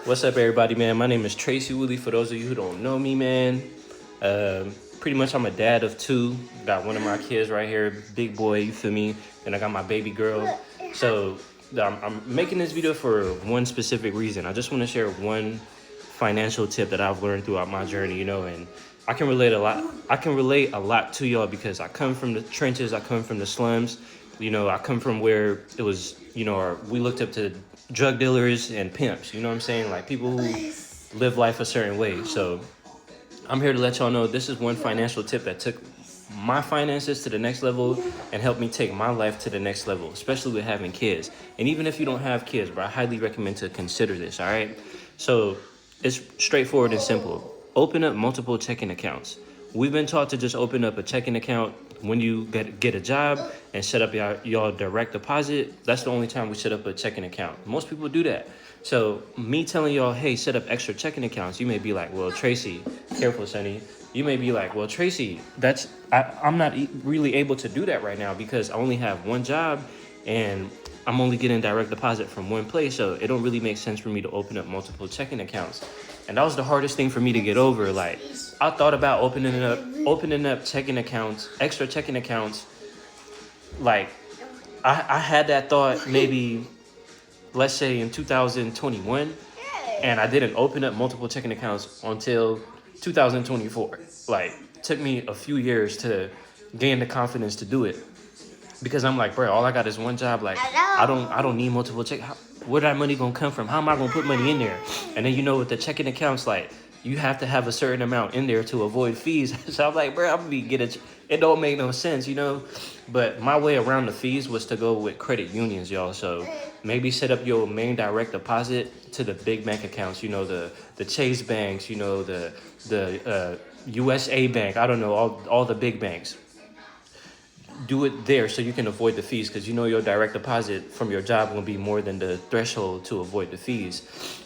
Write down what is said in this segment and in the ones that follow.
What's up, everybody, man? My name is Tracy Woolley. For those of you who don't know me, man, pretty much I'm a dad of two. Got one of my kids right here, big boy, you feel me? And I got my baby girl. So I'm making this video for one specific reason. I just want to share one financial tip that I've learned throughout my journey, and I can relate a lot. I can relate a lot to y'all because I come from the trenches. I come from the slums. I come from where it was, we looked up to drug dealers and pimps. You know what I'm saying? Like people who live life a certain way. So I'm here to let y'all know this is one financial tip that took my finances to the next level and helped me take my life to the next level, especially with having kids. And even if you don't have kids, bro, I highly recommend to consider this, all right? So it's straightforward and simple. Open up multiple checking accounts. We've been taught to just open up a checking account when you get a job and set up y'all direct deposit. That's the only time we set up a checking account. Most people do that. So me telling y'all, hey, set up extra checking accounts, you may be like, well, Tracy, careful, Sonny. You may be like, well, Tracy, I'm not really able to do that right now because I only have one job and I'm only getting direct deposit from one place. So it don't really make sense for me to open up multiple checking accounts. And that was the hardest thing for me to get over. Like, I thought about opening up checking accounts, extra checking accounts. Like, I had that thought maybe, let's say in 2021, and I didn't open up multiple checking accounts until 2024. Like, took me a few years to gain the confidence to do it. Because I'm like, bro, all I got is one job. Like, I don't need multiple check. Where that money gonna come from? How am I gonna put money in there? And then with the checking accounts, like you have to have a certain amount in there to avoid fees. So I'm like, bro, I'm gonna be it don't make no sense, But my way around the fees was to go with credit unions, y'all. So maybe set up your main direct deposit to the big bank accounts. The Chase banks. The USA Bank. I don't know, all the big banks. Do it there so you can avoid the fees because your direct deposit from your job will be more than the threshold to avoid the fees.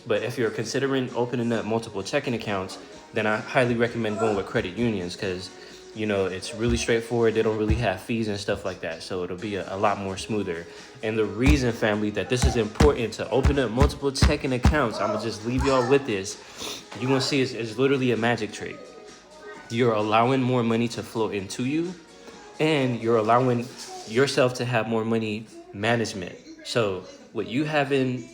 But if you're considering opening up multiple checking accounts, then I highly recommend going with credit unions because it's really straightforward. They don't really have fees and stuff like that, so it'll be a lot more smoother. And the reason, family, that this is important to open up multiple checking accounts, I'm gonna just leave y'all with this. You're gonna see it's literally a magic trick. You're allowing more money to flow into you, and you're allowing yourself to have more money management. So what you having,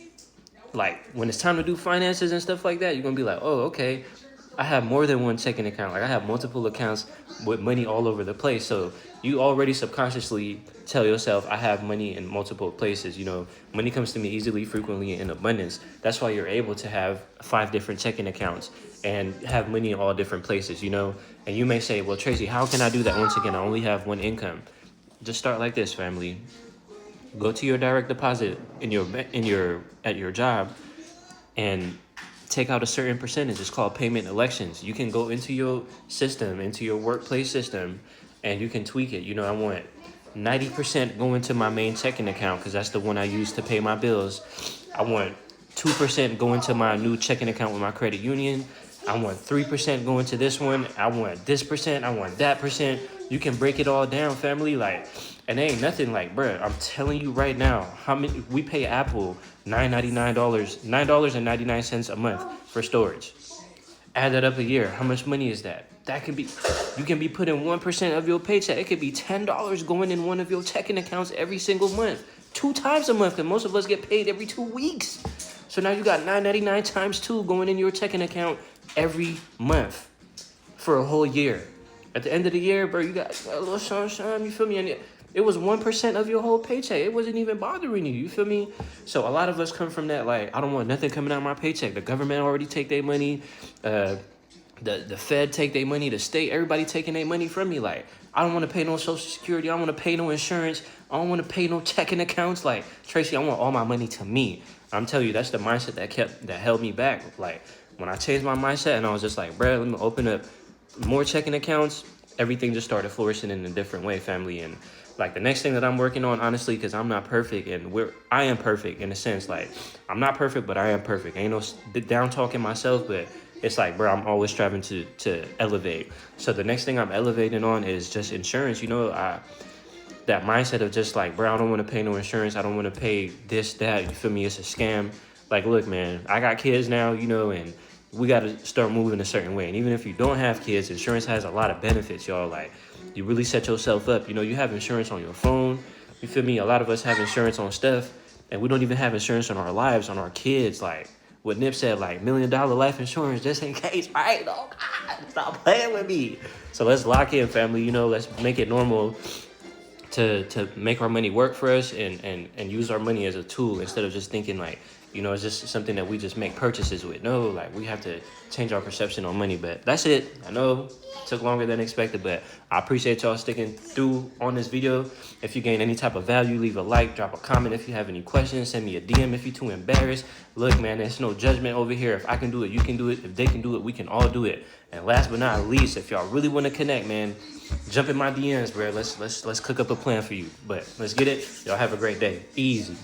like when it's time to do finances and stuff like that, you're gonna be like, oh, okay, I have more than one checking account. Like I have multiple accounts with money all over the place. So you already subconsciously tell yourself, I have money in multiple places. Money comes to me easily, frequently, and in abundance. That's why you're able to have 5 different checking accounts and have money in all different places, And you may say, well, Tracy, how can I do that? Once again, I only have one income. Just start like this, family. Go to your direct deposit at your job and take out a certain percentage. It's called payment elections. You can go into your system, into your workplace system, and you can tweak it. I want 90% go into my main checking account because that's the one I use to pay my bills. I want 2% go into my new checking account with my credit union. I want 3% go into this one. I want this percent. I want that percent. You can break it all down, family. And there ain't nothing like, bruh, I'm telling you right now, how many we pay Apple $9.99 a month for storage. Add that up a year. How much money is that? You can be putting 1% of your paycheck. It could be $10 going in one of your checking accounts every single month. 2 times a month, because most of us get paid every 2 weeks. So now you got $9.99 times 2 going in your checking account every month for a whole year. At the end of the year, bro, you got a little sunshine, you feel me? And it was 1% of your whole paycheck. It wasn't even bothering you feel me? So a lot of us come from that, like, I don't want nothing coming out of my paycheck. The government already take their money. The Fed take their money. The state, everybody taking their money from me. Like, I don't want to pay no Social Security. I don't want to pay no insurance. I don't want to pay no checking accounts. Like, Tracy, I want all my money to me. I'm telling you, that's the mindset that held me back. Like, when I changed my mindset and I was just like, bro, let me open up more checking accounts, everything just started flourishing in a different way, family. And like the next thing that I'm working on, honestly, because I'm not perfect, and I am perfect in a sense. Like, I'm not perfect, but I am perfect. Ain't no down talking myself, but it's like, bro, I'm always striving to elevate. So the next thing I'm elevating on is just insurance. That mindset of just like, bro, I don't want to pay no insurance. I don't want to pay this, that. You feel me? It's a scam. Like, look, man, I got kids now, you know, and we got to start moving a certain way. And even if you don't have kids, insurance has a lot of benefits, y'all. Like, you really set yourself up. You know, you have insurance on your phone. You feel me? A lot of us have insurance on stuff, and we don't even have insurance on our lives, on our kids. Like what Nip said, like $1 million life insurance just in case, right? Oh, God, stop playing with me. So let's lock in, family. You know, let's make it normal to make our money work for us and use our money as a tool instead of just thinking like, you know, it's just something that we just make purchases with. No, like we have to change our perception on money. But that's it. I know it took longer than expected, but I appreciate y'all sticking through on this video. If you gain any type of value, leave a like, drop a comment. If you have any questions, send me a DM if you're too embarrassed. Look, man, there's no judgment over here. If I can do it, you can do it. If they can do it, we can all do it. And last but not least, if y'all really want to connect, man, jump in my DMs, bro. Let's cook up a plan for you. But let's get it. Y'all have a great day. Easy.